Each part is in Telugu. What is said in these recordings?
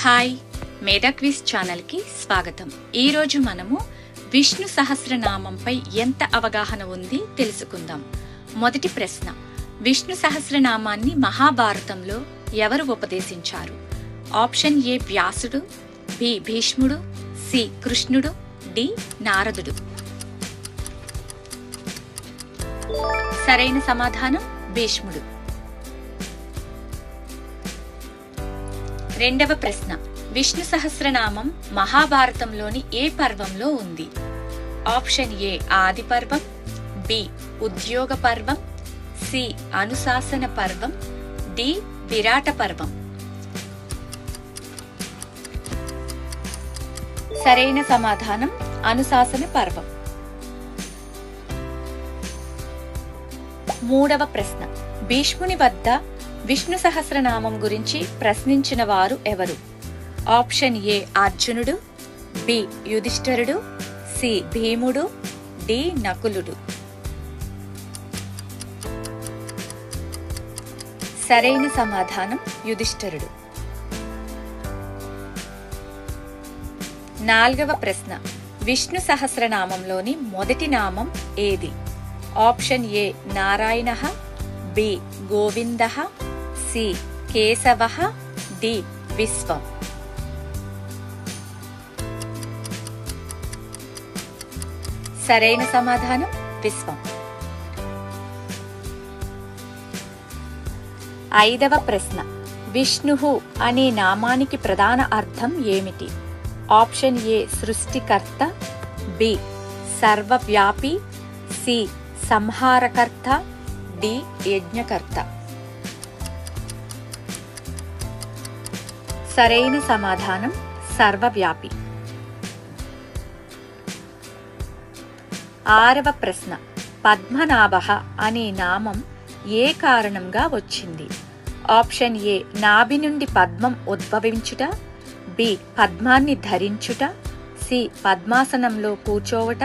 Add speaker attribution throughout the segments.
Speaker 1: హాయ్, మేధా క్విజ్ ఛానల్కి స్వాగతం. ఈరోజు మనము విష్ణు సహస్రనామంపై ఎంత అవగాహన ఉంది తెలుసుకుందాం. మొదటి ప్రశ్న, విష్ణు సహస్రనామాన్ని మహాభారతంలో ఎవరు ఉపదేశించారు? ఆప్షన్ ఏ వ్యాసుడు, బి భీష్ముడు, సి కృష్ణుడు, డి నారదుడు. సరైన సమాధానం భీష్ముడు. రెండవ ప్రశ్న, విష్ణు సహస్రనామం మహాభారతంలోని ఏ పర్వంలో ఉంది? ఆప్షన్ ఏ ఆది పర్వం, బి ఉద్యోగ పర్వం, సి అనుశాసన పర్వం, డి విరాట పర్వం. సరైన సమాధానం అనుశాసన పర్వం. మూడవ ప్రశ్న, భీష్ముని వద్ద విష్ణు సహస్రనామం గురించి ప్రశ్నించిన వారు ఎవరు? ఆప్షన్ ఏ అర్జునుడు, బి యుధిష్ఠిరుడు, సి భీముడు, డి నకులుడు. సరైన సమాధానం యుధిష్ఠిరుడు. నాలుగవ ప్రశ్న, విష్ణు సహస్రనామంలోని మొదటి నామం ఏది? ఆప్షన్ ఏ నారాయణః, బి గోవిందః, సి కేశవః, డి విశ్వం. సరైన సమాధానం విశ్వం. ఐదవ ప్రశ్న, విష్ణువు అనే నామానికి ప్రధాన అర్థం ఏమిటి? ఆప్షన్ ఏ సృష్టికర్త, బి సర్వవ్యాపి, సి సంహారకర్త, డి యజ్ఞకర్త. సరైన సమాధానం సర్వవ్యాపి. ఆరవ ప్రశ్న, పద్మనాభః అనే నామం ఏ కారణంగా వచ్చింది? ఆప్షన్ ఏ నాభి నుండి పద్మం ఉద్భవించుట, బి పద్మాన్ని ధరించుట, సి పద్మాసనంలో కూర్చోవట,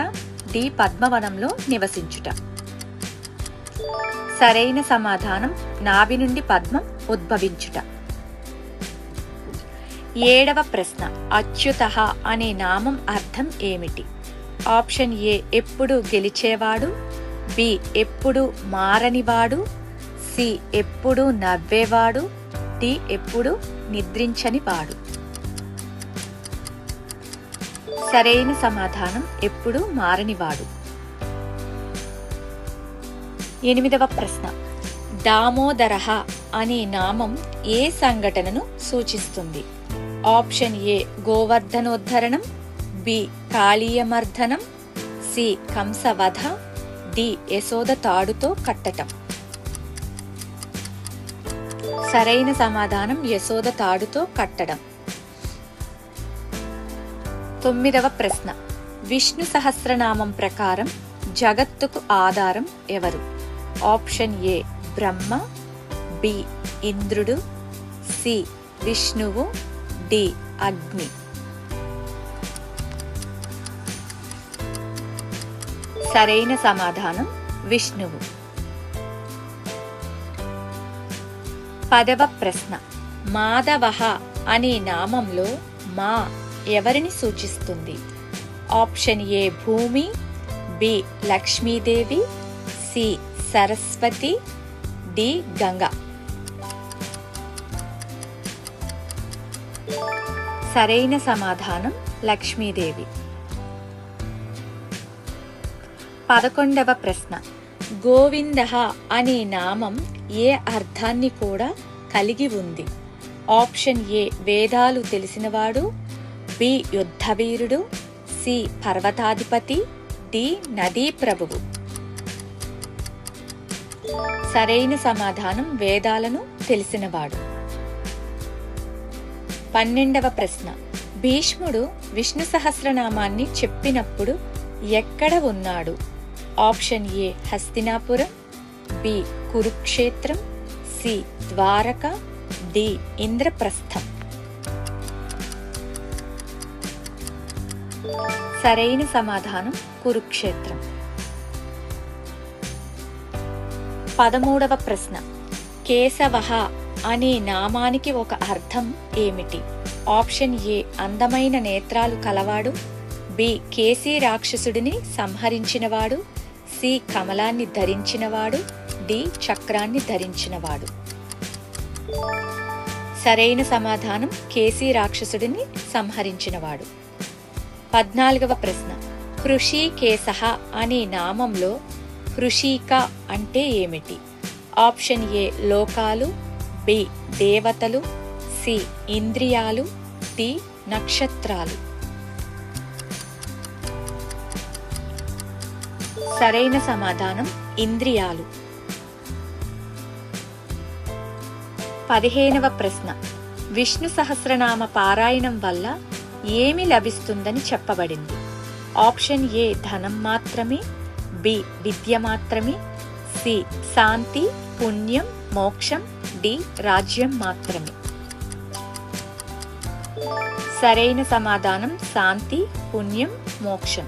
Speaker 1: డి పద్మవనంలో నివసించుట. సరైన సమాధానం నాభి నుండి పద్మం ఉద్భవించుట. ఏడవ ప్రశ్న, అచ్యుతః అనే నామం అర్థం ఏమిటి? ఆప్షన్ ఏ ఎప్పుడు గెలిచేవాడు, బి ఎప్పుడు మారనివాడు, సి ఎప్పుడు నవ్వేవాడు, డి ఎప్పుడు నిద్రించనివాడు. సరైన సమాధానం ఎప్పుడు మారనివాడు. ఎనిమిదవ ప్రశ్న, దామోదరః అనే నామం ఏ సంఘటనను సూచిస్తుంది? ఆప్షన్ ఏ గోవర్ధనోద్ధరణం, బి కాళీయమర్దనం, సి కంసవధ, డి యశోద తాడుతో కట్టటం. సరైన సమాధానం యశోద తాడుతో కట్టడం. తొమ్మిదవ ప్రశ్న, విష్ణు సహస్రనామం ప్రకారం జగత్తుకు ఆధారం ఎవరు? ఆప్షన్ ఏ బ్రహ్మ, బి ఇంద్రుడు, సి విష్ణువు, డి అగ్ని. సరైన సమాధానం విష్ణువు. పదవ ప్రశ్న, మాధవః అనే నామంలో మా ఎవరిని సూచిస్తుంది? Option A Bhumi, B Lakshmidevi, C Saraswati, D Ganga. సరైన సమాధానం లక్ష్మీదేవి. 11వ ప్రశ్న, గోవిందః అనే నామం ఏ అర్థాన్ని కూడా కలిగి ఉంది? ఆప్షన్ ఏ వేదాలు తెలిసినవాడు, బి యుద్ధవీరుడు, సి పర్వతాధిపతి, డి నదీ ప్రభువు. సరైన సమాధానం వేదాలను తెలిసినవాడు. 12వ ప్రశ్న, భీష్ముడు విష్ణు సహస్రనామాన్ని చెప్పినప్పుడు ఎక్కడ ఉన్నాడు? ఆప్షన్ ఏ హస్తినాపురం, బి కురుక్షేత్రం, సి ద్వారక, డి ఇంద్రప్రస్థం. సరైన సమాధానం కురుక్షేత్రం. 13వ ప్రశ్న, కేశవః అనే నామానికి ఒక అర్థం ఏమిటి? ఆప్షన్ ఏ అందమైన నేత్రాలు కలవాడు, బి కేసీ రాక్షసుడిని సంహరించినవాడు, సి కమలాన్ని ధరించినవాడు, డి చక్రాన్ని ధరించినవాడు. సరైన సమాధానం కేసీ రాక్షసుడిని సంహరించినవాడు. 14వ ప్రశ్న, హృషీకేశః అనే నామంలో హృషీక అంటే ఏమిటి? ఆప్షన్ ఏ లోకాలు, బి దేవతలు, సి ఇంద్రియాలు, డి నక్షత్రాలు. సరైన సమాధానం ఇంద్రియాలు. 15వ ప్రశ్న, విష్ణు సహస్రనామ పారాయణం వల్ల ఏమి లభిస్తుందని చెప్పబడింది? ఆప్షన్ ఏ ధనం మాత్రమే, బి విద్య మాత్రమే, సి శాంతి పుణ్యం మోక్షం, డి రాజ్యం మాత్రమే. సరైన సమాధానం శాంతి పుణ్యం మోక్షం.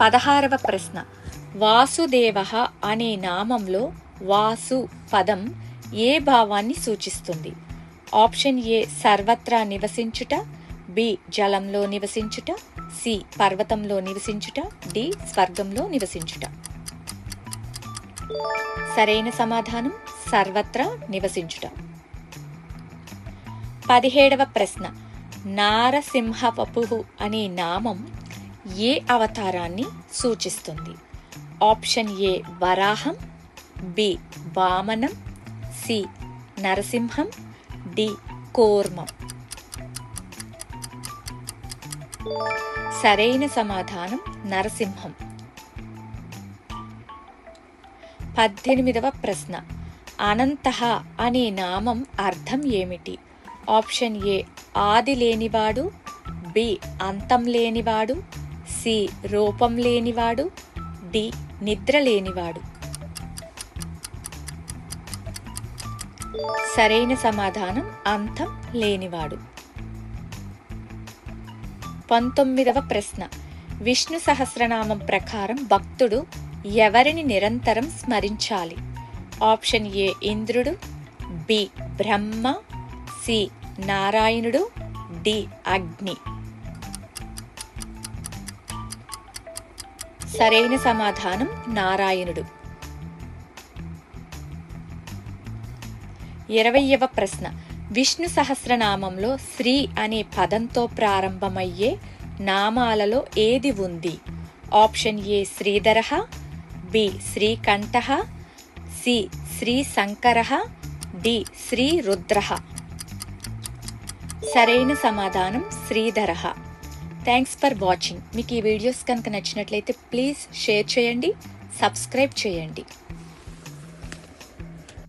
Speaker 1: 16వ ప్రశ్న, వాసుదేవః అనే నామంలో వాసు పదం ఏ భావాన్ని సూచిస్తుంది? ఆప్షన్ ఏ సర్వత్రా నివసించుట, బి జలంలో నివసించుట, సి పర్వతంలో నివసించుట, డి స్వర్గంలో నివసించుట. సరైన సమాధానం సర్వత్రా నివసించుట. 17వ ప్రశ్న, నారసింహవపుః అనే నామం ఏ అవతారాన్ని సూచిస్తుంది? ఆప్షన్ ఏ వరాహం, బి వామనం, సి నరసింహం, డి కూర్మం. సరైన సమాధానం నరసింహం. 18వ ప్రశ్న, అనంతః అనే నామం అర్థం ఏమిటి? ఆప్షన్ ఏ ఆది లేనివాడు, బి అంతం లేనివాడు, సి రూపం లేనివాడు, డి నిద్ర లేనివాడు. సరైన సమాధానం అంతం లేనివాడు. 19వ ప్రశ్న, విష్ణు సహస్రనామం ప్రకారం భక్తుడు ఎవరిని నిరంతరం స్మరించాలి? ఆప్షన్ ఏ ఇంద్రుడు, బి బ్రహ్మ, సి నారాయణుడు, డి అగ్ని. సరైన సమాధానం నారాయణుడు. 20వ ప్రశ్న, విష్ణు సహస్రనామంలో శ్రీ అనే పదంతో ప్రారంభమయ్యే నామాలలో ఏది ఉంది? ఆప్షన్ ఏ శ్రీధరః, బి శ్రీకంఠః, సి శ్రీ శంకరః, డి శ్రీ రుద్రః. సరైన సమాధానం శ్రీధరః. Thanks for watching. మీకు ఈ వీడియోస్ కనుక నచ్చినట్లయితే ప్లీజ్ షేర్ చేయండి, సబ్స్క్రైబ్ చేయండి.